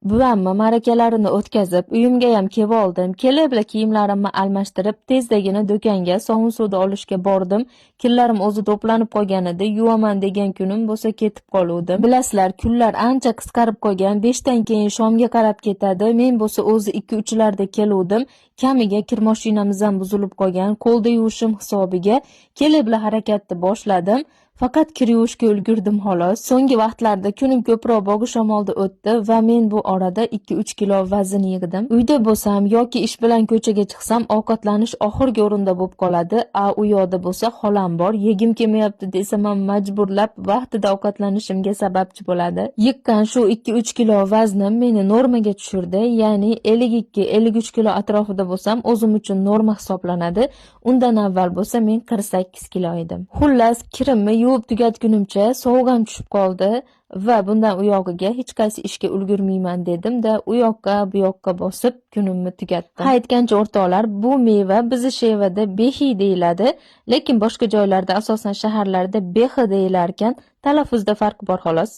Buvammi ma'rakalarini o'tkazib, uyimgayam kelib oldim. Kelib kiyimlarimni almashtirib, tezdagina do'konga sovun suvda olishga bordim. Kunlarim o'zi to'planib qolgan edi. Yuvaman degan kunim bo'lsa ketib qoluvdim. Bilasizlar, kunlar ancha qisqarib qolgan. 5 dan keyin shomga qarab ketadi. Men bo'lsa o'zi 2-3 larda keluvdim. Kamiga kir mashinamiz ham buzilib qolgan. Qo'lda yuvishim hisobiga kelib harakatni boshladim. Faqat kir yuvishga ulgurdim xolos. So'nggi vaqtlarda kunim ko'proq bogi shamolda o'tdi va men bu orada 2-3 kilo vazn yig'dim. Uyda bo'lsam yoki ish bilan ko'chaga chiqsam ovqatlanish oxirgi o'rinda bo'lib qoladi. U yoqda bo'lsa xolam bor, yegim kelmayapti desam ham majburlab vaqtida ovqatlanishimga sababchi bo'ladi. Yiqqan shu 2-3 kilo vaznim meni normaga tushirdi. Ya'ni 52-53 kilo atrofida bo'lsam o'zim uchun norma hisoblanadi. Undan avval bo'lsa men 48 kilo edim. Xullas, kirimni yuvib tugatgunimcha sovuq ham tushib qoldi va bundan u yog'iga hech qaysi ishga ulgurmayman dedim-da, u yoqqa bu yoqqa bosib kunimni tugatdim. Aytgancha o'rtoqlar, bu meva bizni Shevada behi deyiladi, lekin boshqa joylarda, asosan shaharlarda behi deyilar ekan. Talaffuzda farq bor xolos.